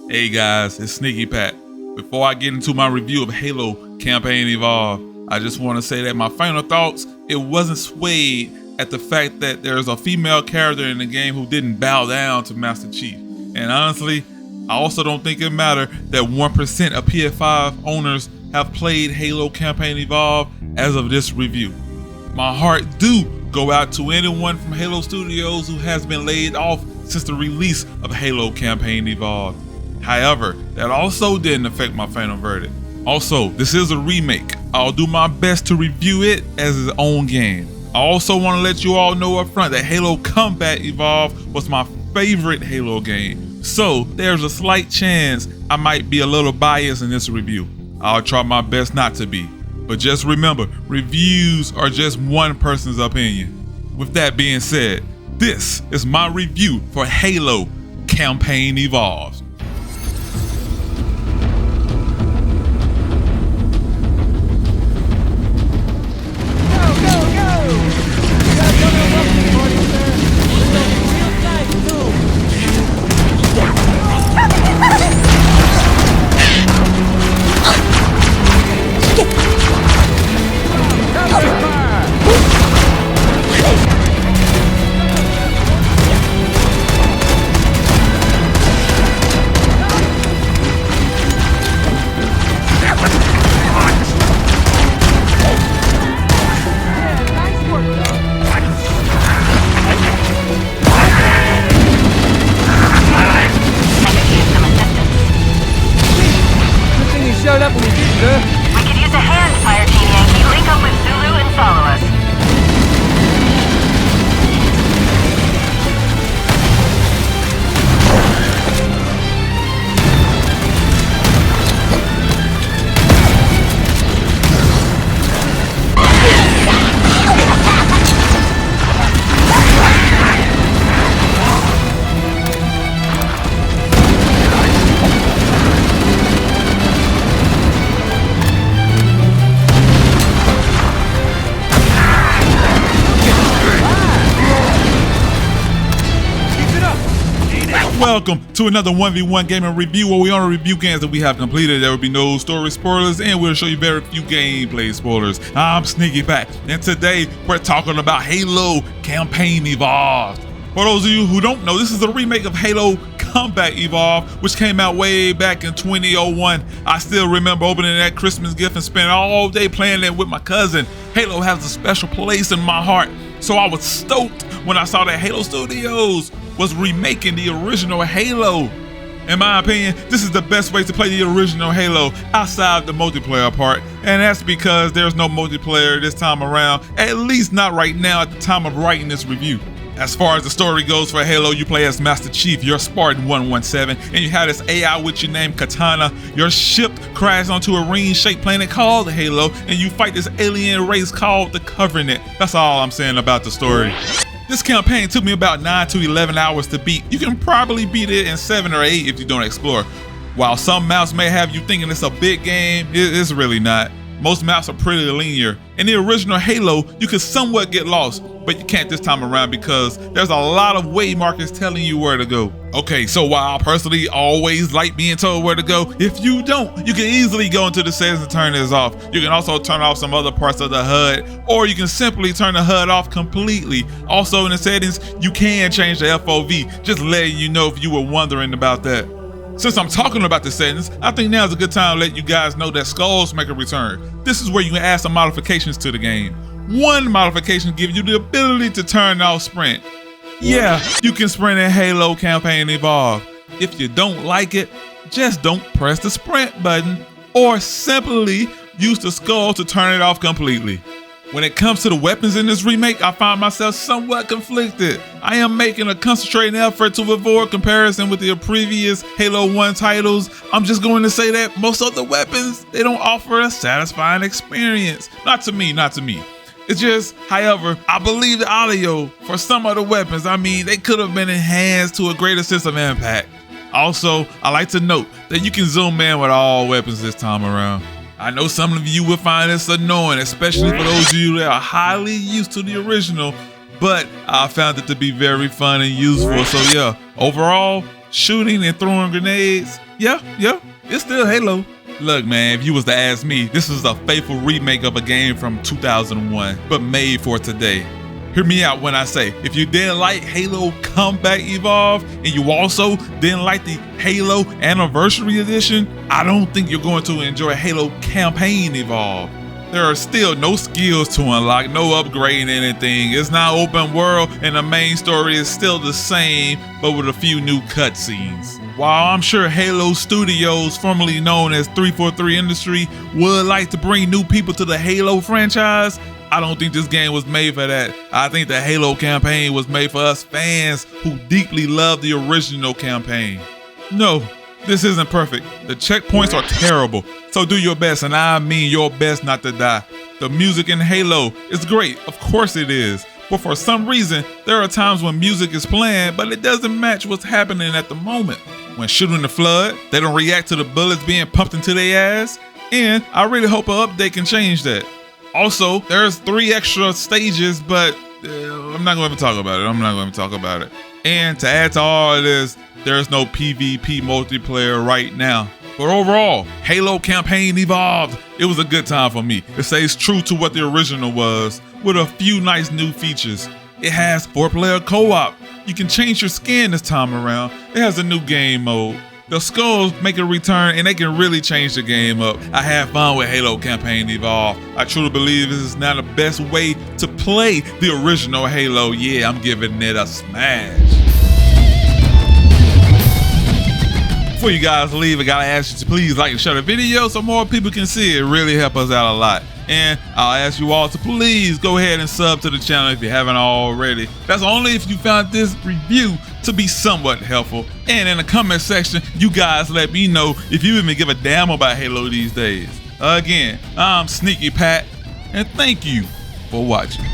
Hey guys, it's Sneaky Pat. Before I get into my review of Halo Campaign Evolved, I just want to say that my final thoughts, it wasn't swayed at the fact that there's a female character in the game who didn't bow down to Master Chief. And honestly, I also don't think it matters that 1% of PS5 owners have played Halo Campaign Evolved as of this review. My heart do go out to anyone from Halo Studios who has been laid off since the release of Halo Campaign Evolved. However, that also didn't affect my final verdict. Also, this is a remake. I'll do my best to review it as its own game. I also want to let you all know up front that Halo Combat Evolved was my favorite Halo game. So there's a slight chance I might be a little biased in this review. I'll try my best not to be. But just remember, reviews are just one person's opinion. With that being said, this is my review for Halo Campaign Evolved. Showed up when you did, sir. We could use a hand, Fire Team Yankee. Link up with Zulu and follow us. Welcome to another 1v1 gaming review where we only review games that we have completed. There will be no story spoilers and we'll show you very few gameplay spoilers. I'm Sneaky Pat and today we're talking about Halo Campaign Evolved. For those of you who don't know, this is a remake of Halo Combat Evolved, which came out way back in 2001. I still remember opening that Christmas gift and spending all day playing it with my cousin. Halo has a special place in my heart, so I was stoked when I saw that Halo Studios was remaking the original Halo. In my opinion, this is the best way to play the original Halo outside the multiplayer part, and that's because there's no multiplayer this time around, at least not right now at the time of writing this review. As far as the story goes for Halo, you play as Master Chief, you're Spartan 117, and you have this AI with you named Katana. Your ship crashes onto a ring-shaped planet called Halo, and you fight this alien race called the Covenant. That's all I'm saying about the story. This campaign took me about 9 to 11 hours to beat. You can probably beat it in 7 or 8 if you don't explore. While some maps may have you thinking it's a big game, it's really not. Most maps are pretty linear. In the original Halo, you could somewhat get lost, but you can't this time around because there's a lot of waymarkers telling you where to go. Okay, so while I personally always like being told where to go, if you don't, you can easily go into the settings and turn this off. You can also turn off some other parts of the HUD, or you can simply turn the HUD off completely. Also in the settings, you can change the FOV, just letting you know if you were wondering about that. Since I'm talking about the settings, I think now is a good time to let you guys know that Skulls make a return. This is where you can add some modifications to the game. One modification gives you the ability to turn off sprint. Yeah, you can sprint in Halo Campaign Evolved. If you don't like it, just don't press the sprint button, or simply use the skull to turn it off completely. When it comes to the weapons in this remake, I find myself somewhat conflicted. I am making a concentrated effort to avoid comparison with the previous Halo 1 titles. I'm just going to say that most of the weapons, they don't offer a satisfying experience. Not to me. It's just, however, I believe the audio for some of the weapons, I mean, they could have been enhanced to a greater sense of impact. Also, I like to note that you can zoom in with all weapons this time around. I know some of you will find this annoying, especially for those of you that are highly used to the original, but I found it to be very fun and useful. So yeah, overall, shooting and throwing grenades. Yeah, it's still Halo. Look, man, if you was to ask me, this is a faithful remake of a game from 2001, but made for today. Hear me out when I say, if you didn't like Halo Combat Evolved, and you also didn't like the Halo Anniversary Edition, I don't think you're going to enjoy Halo Campaign Evolved. There are still no skills to unlock, no upgrading anything. It's not open world, and the main story is still the same, but with a few new cutscenes. While I'm sure Halo Studios, formerly known as 343 Industry, would like to bring new people to the Halo franchise, I don't think this game was made for that. I think the Halo campaign was made for us fans who deeply love the original campaign. No, this isn't perfect. The checkpoints are terrible, so do your best, and I mean your best not to die. The music in Halo is great, of course it is, but for some reason, there are times when music is playing, but it doesn't match what's happening at the moment. When shooting the flood, they don't react to the bullets being pumped into their ass, and I really hope an update can change that. Also, there's 3 extra stages, but I'm not going to talk about it. And to add to all of this, there's no PvP multiplayer right now. But overall, Halo Campaign Evolved, it was a good time for me. It stays true to what the original was, with a few nice new features. It has 4-player co-op. You can change your skin this time around. It has a new game mode. The skulls make a return, and they can really change the game up. I had fun with Halo Campaign Evolved. I truly believe this is now the best way to play the original Halo. Yeah, I'm giving it a smash. Before you guys leave, I gotta ask you to please like and share the video so more people can see it. Really help us out a lot. And I'll ask you all to please go ahead and sub to the channel if you haven't already. That's only if you found this review to be somewhat helpful. And in the comment section, you guys let me know if you even give a damn about Halo these days. Again, I'm Sneaky Pat, and thank you for watching.